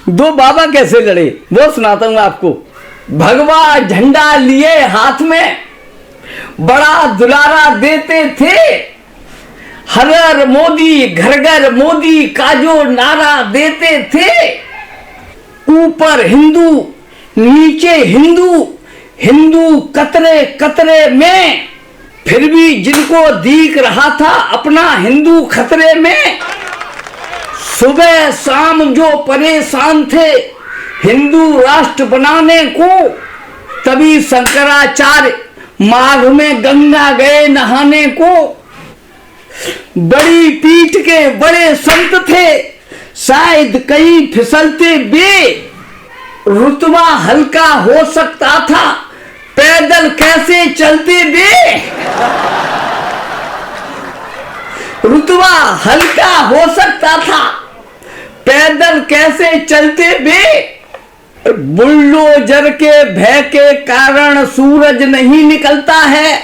दो बाबा कैसे लड़े वो सुनाता हूं आपको। भगवा झंडा लिए हाथ में बड़ा दुलारा देते थे, हर हर मोदी घर घर मोदी का जो नारा देते थे। ऊपर हिंदू नीचे हिंदू, हिंदू कतरे कतरे में, फिर भी जिनको दिख रहा था अपना हिंदू खतरे में। सुबह शाम जो परेशान थे हिंदू राष्ट्र बनाने को, तभी शंकराचार्य माघ में गंगा गए नहाने को। बड़ी पीठ के बड़े संत थे शायद कहीं फिसलते बे, रुतबा हल्का हो सकता था पैदल कैसे चलते बे। रुतबा हल्का हो सकता था पैदल कैसे चलते बे। बुलडोजर के भय के कारण सूरज नहीं निकलता है,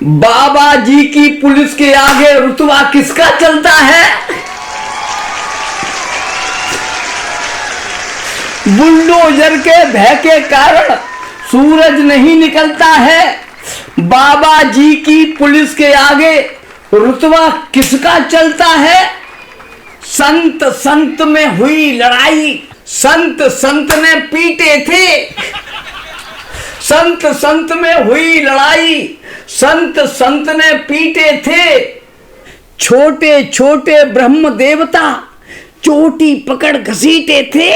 बाबा जी की पुलिस के आगे रुतबा किसका चलता है। बुलडोजर के भय के कारण सूरज नहीं निकलता है, बाबा जी की पुलिस के आगे रुतबा किसका चलता है। संत संत में हुई लड़ाई संत संत ने पीटे थे, संत संत में हुई लड़ाई संत संत ने पीटे थे। छोटे छोटे ब्रह्म देवता चोटी पकड़ घसीटे थे,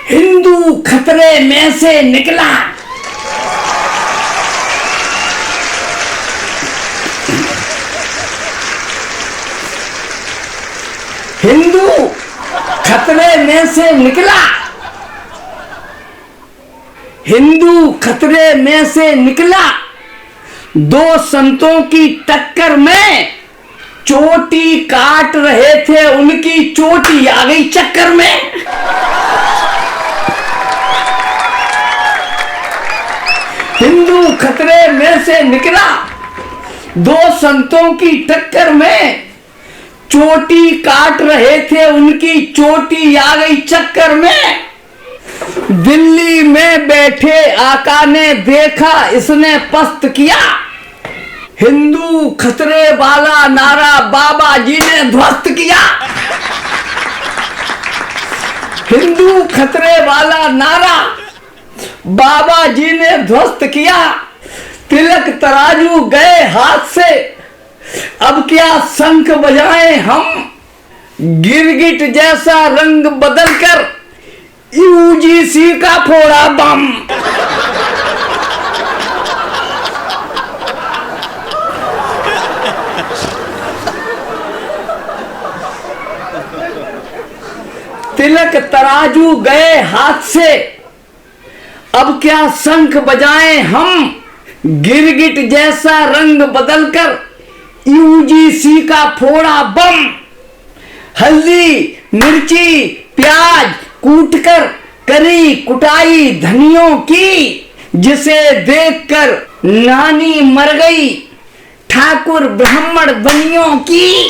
हिंदू खतरे में से निकला। हिंदू खतरे में से निकला, हिंदू खतरे में से निकला। दो संतों की टक्कर में चोटी काट रहे थे, उनकी चोटी आ गई चक्कर में। हिंदू खतरे में से निकला, दो संतों की टक्कर में चोटी काट रहे थे, उनकी चोटी आ गई चक्कर में। दिल्ली में बैठे आका ने देखा इसने पस्त किया, हिंदू खतरे वाला नारा बाबा जी ने ध्वस्त किया। हिंदू खतरे वाला नारा बाबा जी ने ध्वस्त किया। तिलक तराजू गए हाथ से, अब क्या शंख बजाएं हम, गिरगिट जैसा रंग बदलकर यूजीसी का फोड़ा बम। तिलक तराजू गए हाथ से, अब क्या शंख बजाएं हम, गिरगिट जैसा रंग बदलकर यूजीसी का फोड़ा बम। हल्दी मिर्ची प्याज कूटकर करी कुटाई धनियों की, जिसे देखकर नानी मर गई ठाकुर ब्राह्मण बनियों की।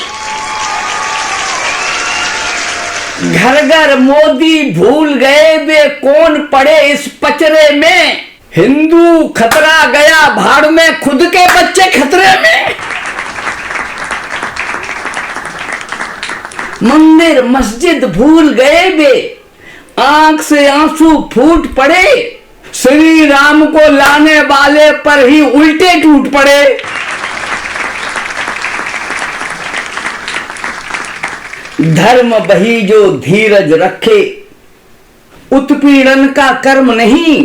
घर घर मोदी भूल गए वे कौन पड़े इस पचरे में, हिंदू खतरा गया भाड़ में खुद के बच्चे खतरे में। मंदिर मस्जिद भूल गए वे, आंख से आंसू फूट पड़े, श्री राम को लाने वाले पर ही उल्टे टूट पड़े। धर्म वही जो धीरज रखे, उत्पीड़न का कर्म नहीं,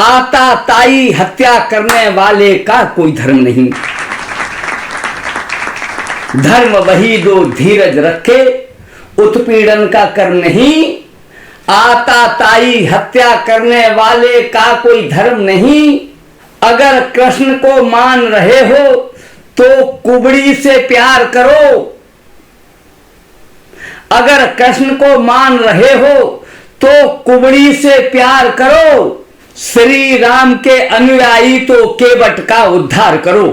आता ताई हत्या करने वाले का कोई धर्म नहीं। धर्म वही जो धीरज रखे, उत्पीड़न का कर्म नहीं, आता ताई हत्या करने वाले का कोई धर्म नहीं। अगर कृष्ण को मान रहे हो तो कुबड़ी से प्यार करो, अगर कृष्ण को मान रहे हो तो कुबड़ी से प्यार करो, श्री राम के अनुयायी तो केवट का उद्धार करो।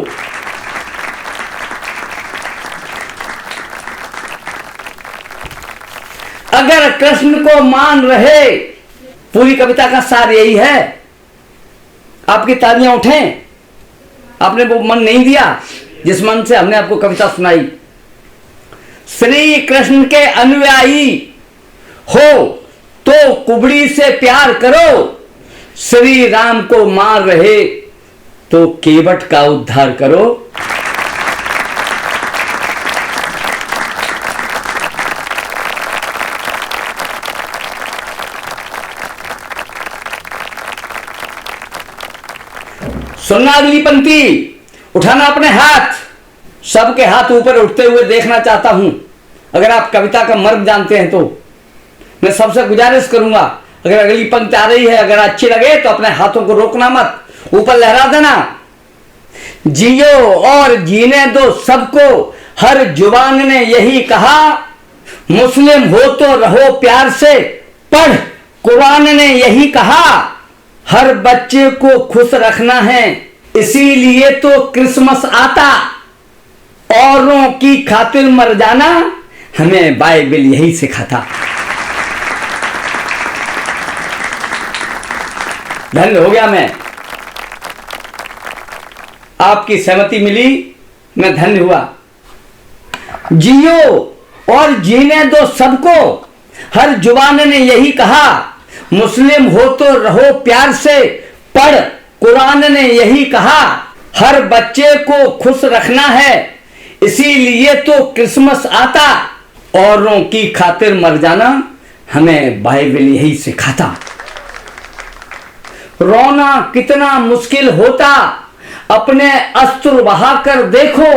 अगर कृष्ण को मान रहे, पूरी कविता का सार यही है। आपकी तालियां उठें, आपने वो मन नहीं दिया जिस मन से हमने आपको कविता सुनाई। श्री कृष्ण के अनुयायी हो तो कुबड़ी से प्यार करो, श्री राम को मार रहे तो केवट का उद्धार करो। सुनना अगली पंक्ति, उठाना अपने हाथ, सबके हाथ ऊपर उठते हुए देखना चाहता हूं। अगर आप कविता का मर्म जानते हैं तो मैं सबसे गुजारिश करूंगा, अगर अगली पंक्ति आ रही है, अगर अच्छी लगे तो अपने हाथों को रोकना मत, ऊपर लहरा देना। जियो और जीने दो सबको, हर जुबान ने यही कहा, मुस्लिम हो तो रहो प्यार से, पढ़ कुरान ने यही कहा, हर बच्चे को खुश रखना है, इसीलिए तो क्रिसमस आता, औरों की खातिर मर जाना हमें बाइबल यही सिखाता। धन्य हो गया मैं, आपकी सहमति मिली, मैं धन्य हुआ। जियो और जीने दो सबको, हर जुबान ने यही कहा, मुस्लिम हो तो रहो प्यार से, पढ़ कुरान ने यही कहा, हर बच्चे को खुश रखना है, इसीलिए तो क्रिसमस आता, औरों की खातिर मर जाना हमें बाइबल यही सिखाता। रोना कितना मुश्किल होता, अपने अस्त्र बहाकर देखो,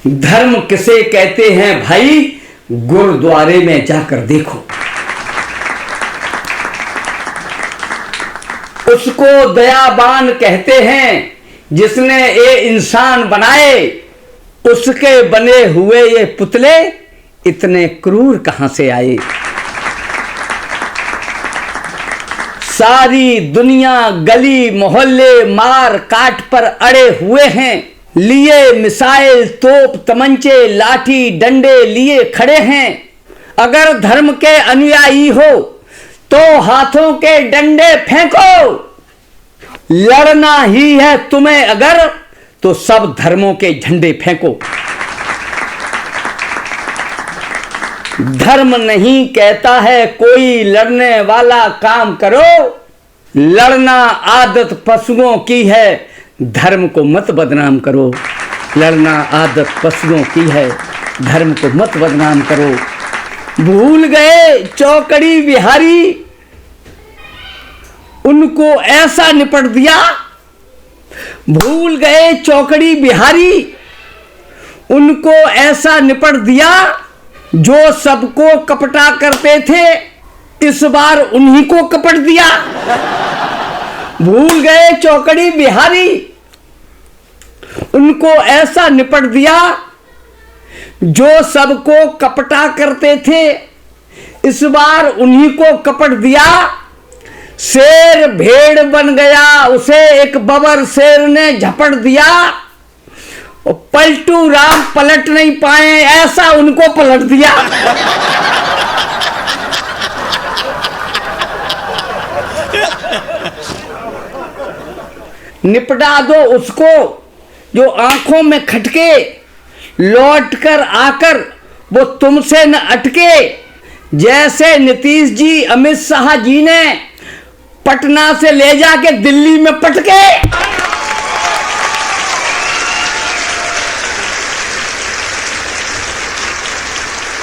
धर्म किसे कहते हैं भाई, गुरुद्वारे में जाकर देखो। उसको दयाबान कहते हैं जिसने ये इंसान बनाए, उसके बने हुए ये पुतले इतने क्रूर कहां से आए। सारी दुनिया गली मोहल्ले मार काट पर अड़े हुए हैं, लिए मिसाइल तोप तमंचे लाठी डंडे लिए खड़े हैं। अगर धर्म के अनुयायी हो तो हाथों के डंडे फेंको, लड़ना ही है तुम्हें अगर तो सब धर्मों के झंडे फेंको। धर्म नहीं कहता है कोई लड़ने वाला काम करो, लड़ना आदत पशुओं की है, धर्म को मत बदनाम करो। लड़ना आदत पशुओं की है, धर्म को मत बदनाम करो। भूल गए चौकड़ी बिहारी, उनको ऐसा निपट दिया। भूल गए चौकड़ी बिहारी, उनको ऐसा निपट दिया, जो सबको कपटा करते थे इस बार उन्हीं को कपट दिया। भूल गए चौकड़ी बिहारी, उनको ऐसा निपट दिया, जो सबको कपटा करते थे इस बार उन्हीं को कपट दिया। शेर भेड़ बन गया, उसे एक बबर शेर ने झपट दिया, और पलटू राम पलट नहीं पाए, ऐसा उनको पलट दिया। निपटा दो उसको जो आंखों में खटके, लौट कर आकर वो तुमसे न अटके। जैसे नीतीश जी अमित शाह जी ने पटना से ले जाके दिल्ली में पटके।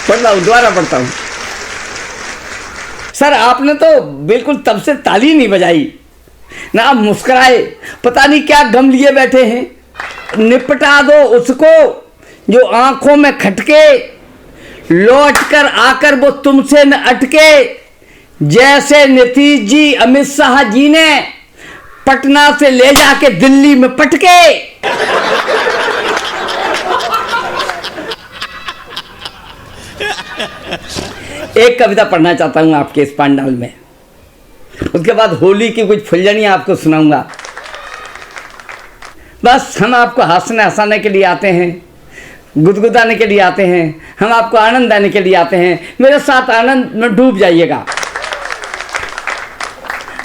पढ़ रहा हूं, दोबारा पढ़ता हूं। सर आपने तो बिल्कुल तब से ताली नहीं बजाई ना, आप मुस्कुराए, पता नहीं क्या गम लिए बैठे हैं। निपटा दो उसको जो आंखों में खटके, लौट कर आकर वो तुमसे न अटके। जैसे नीतीश जी अमित शाह जी ने पटना से ले जाके दिल्ली में पटके। एक कविता पढ़ना चाहता हूं आपके इस पांडाल में, उसके बाद होली की कुछ फुलझड़ियां आपको सुनाऊंगा। बस हम आपको हंसने हंसाने के लिए आते हैं, गुदगुदाने के लिए आते हैं, हम आपको आनंद देने के लिए आते हैं। मेरे साथ आनंद में डूब जाइएगा।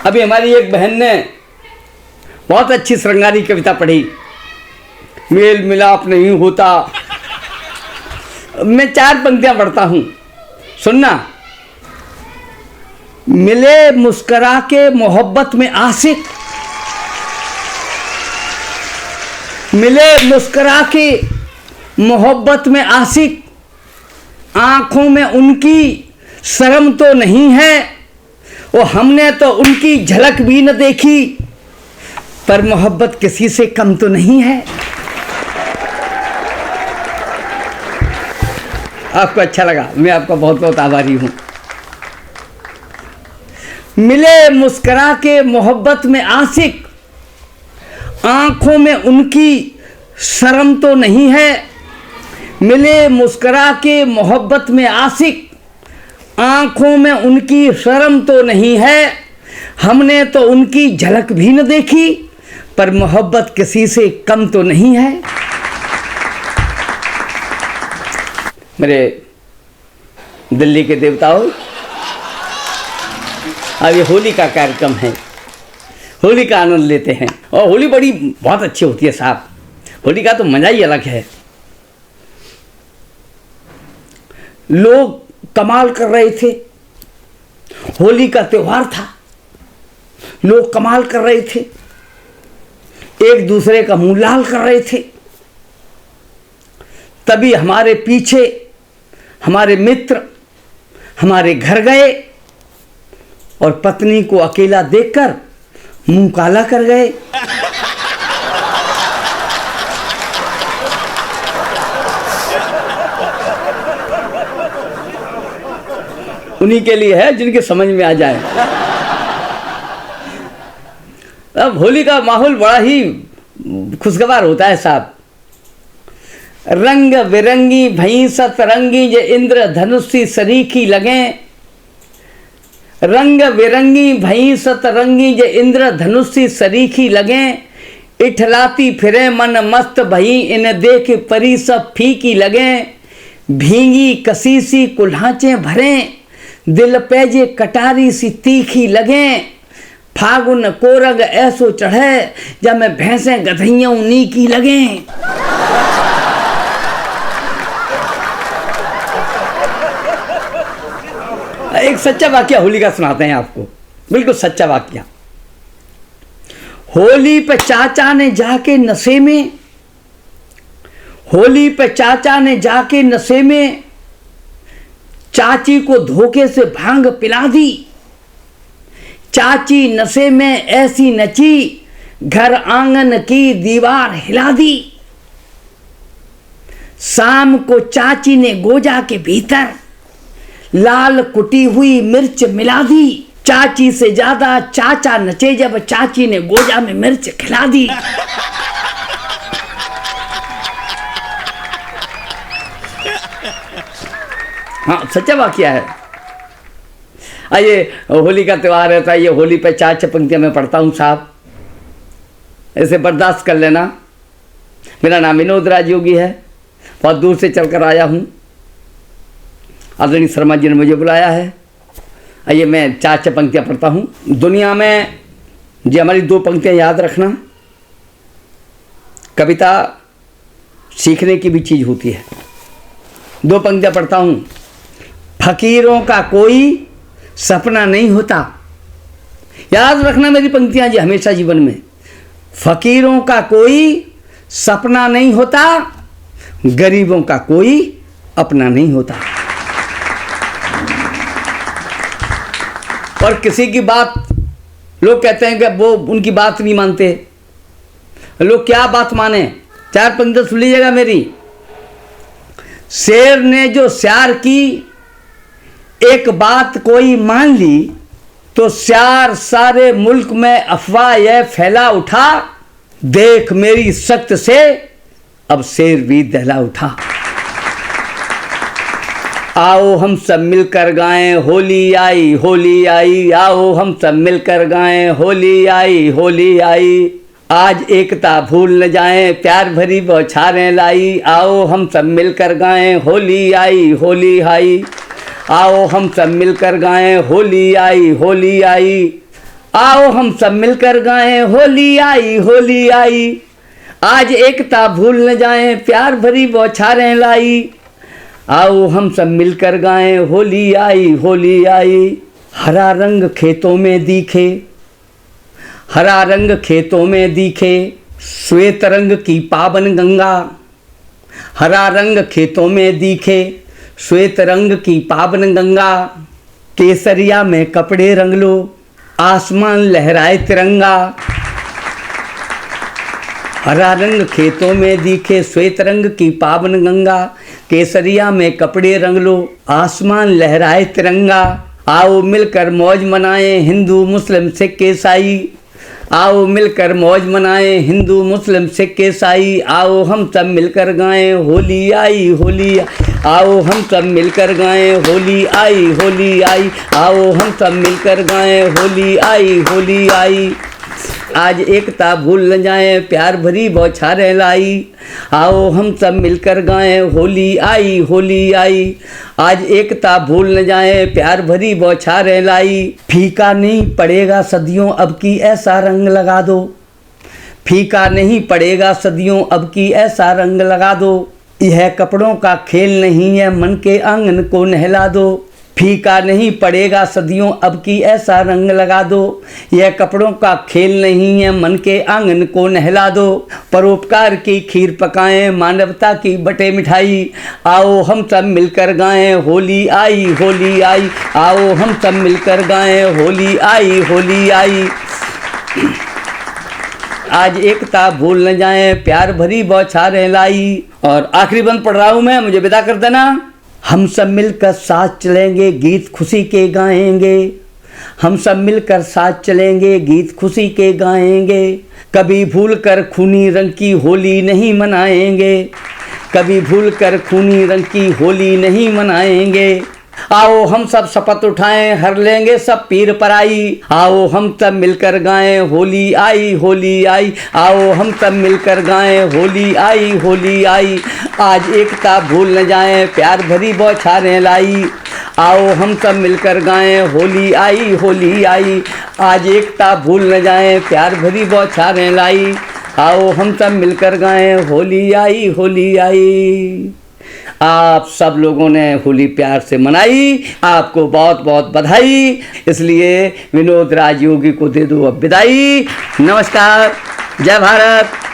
अभी हमारी एक बहन ने बहुत अच्छी श्रृंगारी कविता पढ़ी, मेल मिलाप नहीं होता। मैं 4 पंक्तियां पढ़ता हूं, सुनना। मिले मुस्करा के मोहब्बत में आशिक, मिले मुस्करा के मोहब्बत में आशिक, आंखों में उनकी शर्म तो नहीं है, वो हमने तो उनकी झलक भी न देखी, पर मोहब्बत किसी से कम तो नहीं है। आपको अच्छा लगा, मैं आपका बहुत बहुत आभारी हूं। मिले मुस्करा के मोहब्बत में आशिक, आंखों में उनकी शर्म तो नहीं है, मिले मुस्करा के मोहब्बत में आशिक, आंखों में उनकी शर्म तो नहीं है, हमने तो उनकी झलक भी न देखी, पर मोहब्बत किसी से कम तो नहीं है। मेरे दिल्ली के देवताओं, अब ये होली का कार्यक्रम है, होली का आनंद लेते हैं। और होली बड़ी बहुत अच्छी होती है साहब, होली का तो मजा ही अलग है। लोग कमाल कर रहे थे, होली का त्योहार था, लोग कमाल कर रहे थे, एक दूसरे का मुंह लाल कर रहे थे। तभी हमारे पीछे हमारे मित्र हमारे घर गए और पत्नी को अकेला देखकर मुंह काला कर गए। उन्हीं के लिए है जिनके समझ में आ जाए। अब होली का माहौल बड़ा ही खुशगवार होता है साहब। रंग बिरंगी भई सतरंगी जे इंद्र धनुषी सरीखी लगे, रंग बिरंगी भई सतरंगी जे इंद्र धनुषी सरीखी लगे, इठलाती फिरे मन मस्त भई इन देख परी सब फीकी लगे, भींगी कसीसी कुल्हाचे भरे दिल पैजे कटारी सी तीखी लगे, फागुन कोरग ऐसो चढ़े जब मैं भैंसें गधइयां उन्हीं की लगे। एक सच्चा वाकया होली का सुनाते हैं आपको, बिल्कुल सच्चा वाकया। होली पे चाचा ने जाके नशे में, होली पे चाचा ने जाके नशे में चाची को धोखे से भांग पिला दी। चाची नशे में ऐसी नची घर आंगन की दीवार हिला दी। शाम को चाची ने गोजा के भीतर लाल कुटी हुई मिर्च मिला दी। चाची से ज्यादा चाचा नचे जब चाची ने गोजा में मिर्च खिला दी। हाँ, सच्चा वाकया है। आइए, होली का त्यौहार है तो ये होली पे 4 पंक्तियां मैं पढ़ता हूँ साहब, ऐसे बर्दाश्त कर लेना। मेरा नाम विनोद राजयोगी है, बहुत दूर से चलकर आया हूँ, आदरणीय शर्मा जी ने मुझे बुलाया है। आइए मैं 4 पंक्तियां पढ़ता हूँ। दुनिया में जी हमारी 2 पंक्तियां याद रखना, कविता सीखने की भी चीज़ होती है। 2 पंक्तियां पढ़ता हूँ। फकीरों का कोई सपना नहीं होता, याद रखना मेरी पंक्तियां जी हमेशा जीवन में। फकीरों का कोई सपना नहीं होता, गरीबों का कोई अपना नहीं होता। और किसी की बात लोग कहते हैं कि वो उनकी बात नहीं मानते। लोग क्या बात माने, 4 पंक्तियां सुन लीजिएगा मेरी। शेर ने जो श्यार की एक बात कोई मान ली, तो श्यार सारे मुल्क में अफवाह यह फैला उठा, देख मेरी सख्त से अब शेर भी दहला उठा। आओ हम सब मिलकर गाएं होली आई, आओ हम सब मिलकर गाएं होली आई। आज एकता भूल न जाएं, प्यार भरी बौछारें लाई। आओ हम सब मिलकर गाएं, होली आई होली आई। आओ हम सब मिलकर गाएं, होली आई होली आई। आओ हम सब मिलकर गाएं, होली आई होली आई। आज एकता भूल न जाएं, प्यार भरी बौछारें लाई। आओ हम सब मिलकर गाएं, होली आई होली आई। हरा रंग खेतों में दिखे, हरा रंग खेतों में दिखे, श्वेत रंग की पावन गंगा। हरा रंग खेतों में दिखे, श्वेत रंग की पावन गंगा। केसरिया में कपड़े रंग लो, आसमान लहराए तिरंगा। हरा रंग खेतों में दिखे, श्वेत रंग की पावन गंगा। केसरिया में कपड़े रंग लो, आसमान लहराए तिरंगा। आओ मिलकर मौज मनाएं, हिंदू मुस्लिम सिख ईसाई। आओ मिलकर मौज मनाएं, हिंदू मुस्लिम सिख ईसाई। आओ हम सब मिलकर गाएं, होली आई होली। आओ हम सब मिलकर गाएं, होली आई होली आई। आओ हम सब मिलकर गाएं, होली आई होली आई। आज एकता भूल न जाएं, प्यार भरी बौछारें लाई। आओ हम सब मिलकर गाएं, होली आई होली आई। आज एकता भूल न जाएं, प्यार भरी बौछारें लाई। फीका नहीं पड़ेगा सदियों, अब की ऐसा रंग लगा दो। फीका नहीं पड़ेगा सदियों, अब की ऐसा रंग लगा दो। यह कपड़ों का खेल नहीं है, मन के आंगन को नहला दो। फीका नहीं पड़ेगा सदियों, अब की ऐसा रंग लगा दो। यह कपड़ों का खेल नहीं है, मन के आंगन को नहला दो। परोपकार की खीर पकाएं, मानवता की बटे मिठाई। आओ हम सब मिलकर गाएं, होली आई होली आई। आओ हम सब मिलकर गाएं, होली आई होली आई। आज एकता भूल न जाएं, प्यार भरी बौछारें लाई। और आखिरी बंद पढ़ रहा हूं मैं, मुझे विदा कर देना। हम सब मिलकर साथ चलेंगे, गीत खुशी के गाएंगे। हम सब मिलकर साथ चलेंगे, गीत खुशी के गाएंगे। कभी भूल कर खूनी रंग की होली नहीं मनाएंगे। कभी भूल कर खूनी रंग की होली नहीं मनाएंगे। आओ हम सब शपथ उठाएं, हर लेंगे सब पीर पराई। आओ हम सब मिलकर गाएं, होली आई होली आई। आओ हम सब मिलकर गाएं, होली आई होली आई। आज एकता भूल न जाएं, प्यार भरी बौछारें लाई। आओ हम सब मिलकर गाएं, होली आई होली आई। आज एकता भूल न जाएं, प्यार भरी बौछारें लाई। आओ हम सब मिलकर गाएं, होली आई होली आई। आप सब लोगों ने होली प्यार से मनाई, आपको बहुत बहुत बधाई। इसलिए विनोद राजयोगी को दे दो अब विदाई। नमस्कार, जय भारत।